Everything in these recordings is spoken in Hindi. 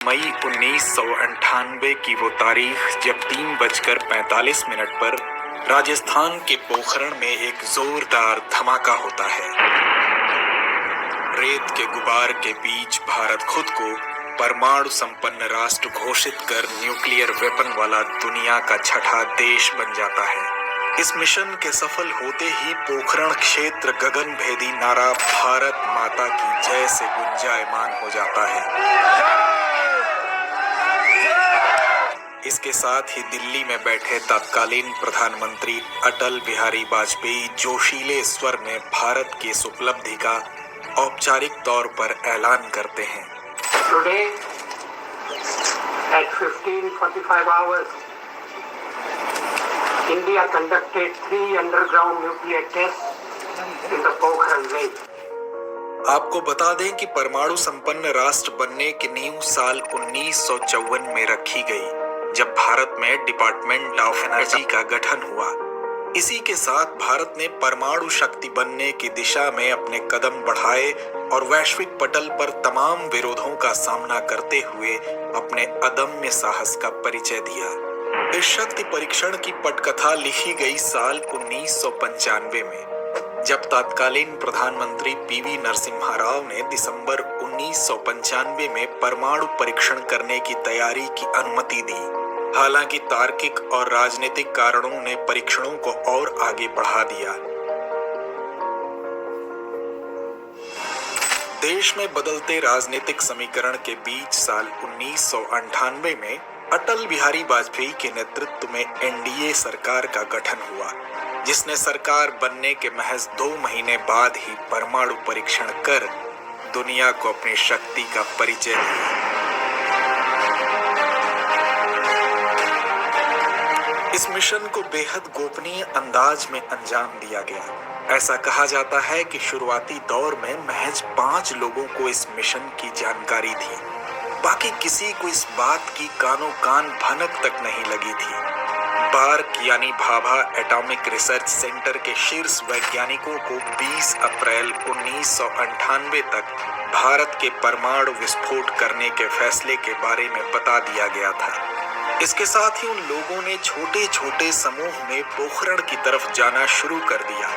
मई 1998 की वो तारीख जब 3:45 पर राजस्थान के पोखरण में एक जोरदार धमाका होता है। रेत के गुबार के बीच भारत खुद को परमाणु संपन्न राष्ट्र घोषित कर न्यूक्लियर वेपन वाला दुनिया का छठा देश बन जाता है। इस मिशन के सफल होते ही पोखरण क्षेत्र गगनभेदी नारा भारत माता की जय से गुंजायमान हो जाता है। इसके साथ ही दिल्ली में बैठे तत्कालीन प्रधानमंत्री अटल बिहारी वाजपेयी जोशीले स्वर में भारत की इस उपलब्धि का औपचारिक तौर पर ऐलान करते हैं। Today at 15:45 hours, India conducted 3 underground nuclear tests in the Pokhran Lake. आपको बता दें कि परमाणु संपन्न राष्ट्र बनने की नींव साल 1954 में रखी गई, जब भारत में डिपार्टमेंट ऑफ एनर्जी का गठन हुआ। इसी के साथ भारत ने परमाणु शक्ति बनने की दिशा में अपने कदम बढ़ाए और वैश्विक पटल पर तमाम विरोधों का सामना करते हुए अपने अदम्य साहस का परिचय दिया। इस शक्ति परीक्षण की पटकथा लिखी गई साल 1995 में, जब तत्कालीन प्रधानमंत्री पीवी नरसिम्हा राव ने दिसंबर 1995 में परमाणु परीक्षण करने की तैयारी की अनुमति दी। हालांकि तार्किक और राजनीतिक कारणों ने परीक्षणों को और आगे बढ़ा दिया। देश में बदलते राजनीतिक समीकरण के बीच साल 1998 में अटल बिहारी वाजपेयी के नेतृत्व में एनडीए सरकार का गठन हुआ, जिसने सरकार बनने के महज 2 महीने बाद ही परमाणु परीक्षण कर दुनिया को अपनी शक्ति का परिचय दिया। इस मिशन को बेहद गोपनीय अंदाज में अंजाम दिया गया। ऐसा कहा जाता है कि शुरुआती दौर में महज 5 लोगों को इस मिशन की जानकारी थी। बाकी किसी को इस बात की कानो कान भनक तक नहीं लगी थी। बार्क यानी भाभा एटॉमिक रिसर्च सेंटर के शीर्ष वैज्ञानिकों को 20 अप्रैल 1998 तक भारत के परमाणु विस्फोट करने के फैसले के बारे में बता दिया गया था। इसके साथ ही उन लोगों ने छोटे छोटे समूह में पोखरण की तरफ जाना शुरू कर दिया।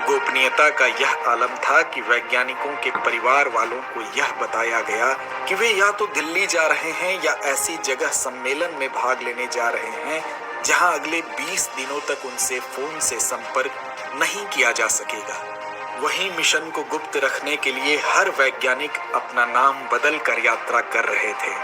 गोपनीयता का यह आलम था कि वैज्ञानिकों के परिवार वालों को यह बताया गया कि वे या तो दिल्ली जा रहे हैं या ऐसी जगह सम्मेलन में भाग लेने जा रहे हैं जहां अगले 20 दिनों तक उनसे फोन से संपर्क नहीं किया जा सकेगा। वहीं मिशन को गुप्त रखने के लिए हर वैज्ञानिक अपना नाम बदल कर यात्रा कर रहे थे।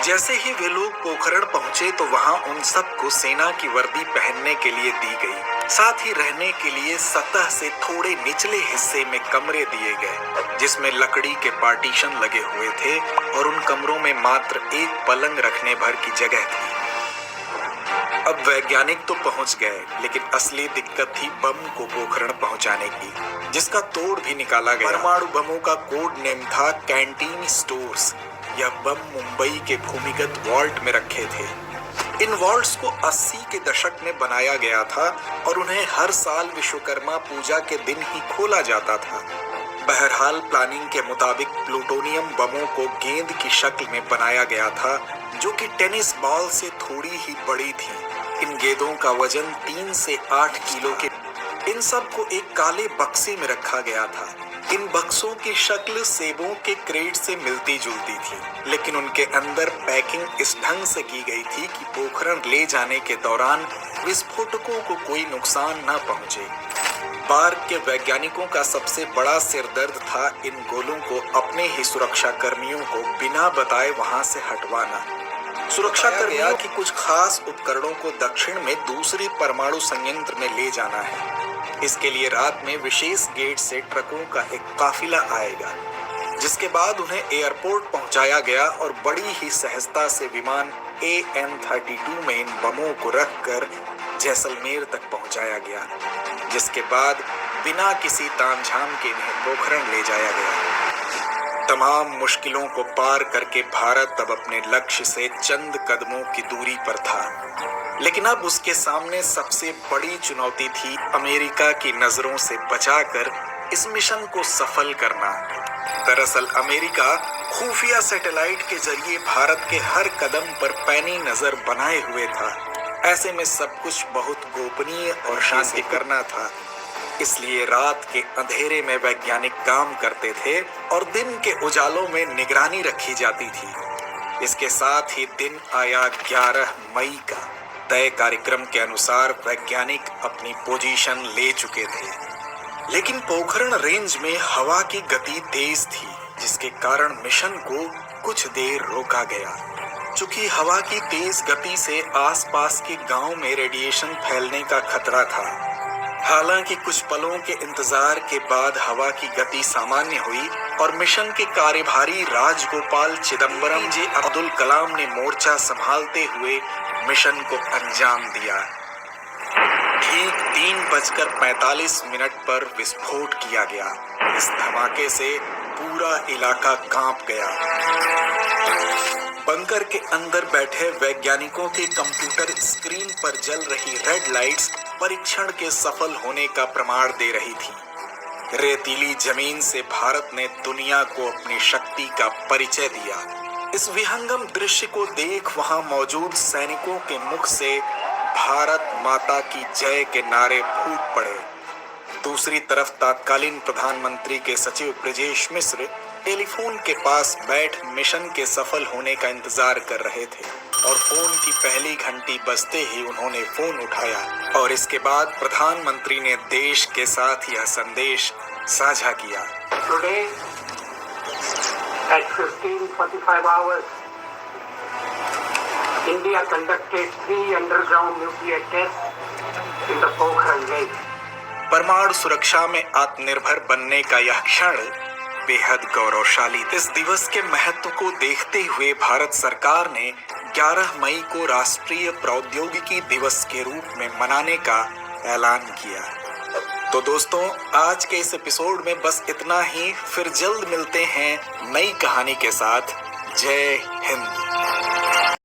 जैसे ही वे लोग पोखरण पहुंचे तो वहां उन सबको सेना की वर्दी पहनने के लिए दी गई। साथ ही रहने के लिए सतह से थोड़े निचले हिस्से में कमरे दिए गए, जिसमें लकड़ी के पार्टीशन लगे हुए थे और उन कमरों में मात्र एक पलंग रखने भर की जगह थी। अब वैज्ञानिक तो पहुंच गए, लेकिन असली दिक्कत थी बम को पोखरण पहुंचाने की, जिसका तोड़ भी निकाला गया। परमाणु बमों का कोड नेम था कैंटीन स्टोर्स। यह बम मुंबई के भूमिगत वॉल्ट में रखे थे। इन वॉल्ट्स को 80 के दशक में बनाया गया था और उन्हें हर साल विश्वकर्मा पूजा के दिन ही खोला जाता था। बहरहाल प्लानिंग के मुताबिक प्लूटोनियम बमों को गेंद की शक्ल में बनाया गया था, जो कि टेनिस बॉल से थोड़ी ही बड़ी थी। इन गेंदों का वजन 3 से 8 किलो के। इन सब को एक काले बक्से में रखा गया था। इन बक्सों की शक्ल सेबों के क्रेट से मिलती जुलती थी, लेकिन उनके अंदर पैकिंग इस ढंग से की गई थी कि पोखरण ले जाने के दौरान विस्फोटकों को कोई नुकसान न पहुंचे। बार्क के वैज्ञानिकों का सबसे बड़ा सिरदर्द था इन गोलों को अपने ही सुरक्षा कर्मियों को बिना बताए वहां से हटवाना। सुरक्षा कर्मियों की कुछ खास उपकरणों को दक्षिण में दूसरे परमाणु संयंत्र में ले जाना है। इसके लिए रात में विशेष गेट से ट्रकों का एक काफिला आएगा, जिसके बाद उन्हें एयरपोर्ट पहुंचाया गया और बड़ी ही सहजता से विमान AN-32 में इन बमों को रखकर जैसलमेर तक पहुंचाया गया, जिसके बाद बिना किसी तामझाम के इन्हें पोखरण ले जाया गया। तमाम मुश्किलों को पार करके भारत अब अपने लक्ष्य से चंद कदमों की दूरी पर था, लेकिन अब उसके सामने सबसे बड़ी चुनौती थी अमेरिका की नजरों से बचाकर इस मिशन को सफल करना। दरअसल अमेरिका खुफिया सैटेलाइट के जरिए भारत के हर कदम पर पैनी नजर बनाए हुए था। ऐसे में सब कुछ बहुत गोपनीय और शांति करना था। इसलिए रात के अंधेरे में वैज्ञानिक काम करते थे और दिन के उजालों में निगरानी रखी जाती थी। इसके साथ ही दिन आया 11 मई का। तय कार्यक्रम के अनुसार वैज्ञानिक अपनी पोजीशन ले चुके थे, लेकिन पोखरण रेंज में हवा की गति तेज थी, जिसके कारण मिशन को कुछ देर रोका गया। चूंकि हवा की तेज गति से आसपास के गांव में रेडिएशन फैलने का खतरा था। हालांकि कुछ पलों के इंतजार के बाद हवा की गति सामान्य हुई और मिशन के कार्यभारी राजगोपाल चिदंबरम जी अब्दुल कलाम ने मोर्चा संभालते हुए मिशन को अंजाम दिया। ठीक 3:45 पर विस्फोट किया गया। इस धमाके से पूरा इलाका कांप गया। बंकर के अंदर बैठे वैज्ञानिकों के कंप्यूटर स्क्रीन पर जल रही रेड लाइट्स परीक्षण के सफल होने का प्रमाण दे रही थी। रेतीली जमीन से भारत ने दुनिया को अपनी शक्ति का परिचय दिया। इस विहंगम दृश्य को देख वहां मौजूद सैनिकों के मुख से भारत माता की जय के नारे फूट पड़े। दूसरी तरफ तत्कालीन प्रधानमंत्री के सचिव ब्रजेश मिश्र टेलीफोन के पास बैठ मिशन के सफल होने का इंतजार कर रहे थे और फोन की पहली घंटी बजते ही उन्होंने फोन उठाया और इसके बाद प्रधानमंत्री ने देश के साथ यह संदेश साझा किया। Today, at 15:45 hours, India conducted 3 underground nuclear tests in the Pokhran Lake. परमाणु सुरक्षा में आत्मनिर्भर बनने का यह क्षण बेहद गौरवशाली। इस दिवस के महत्व को देखते हुए भारत सरकार ने 11 मई को राष्ट्रीय प्रौद्योगिकी दिवस के रूप में मनाने का ऐलान किया। तो दोस्तों, आज के इस एपिसोड में बस इतना ही। फिर जल्द मिलते हैं नई कहानी के साथ। जय हिंद।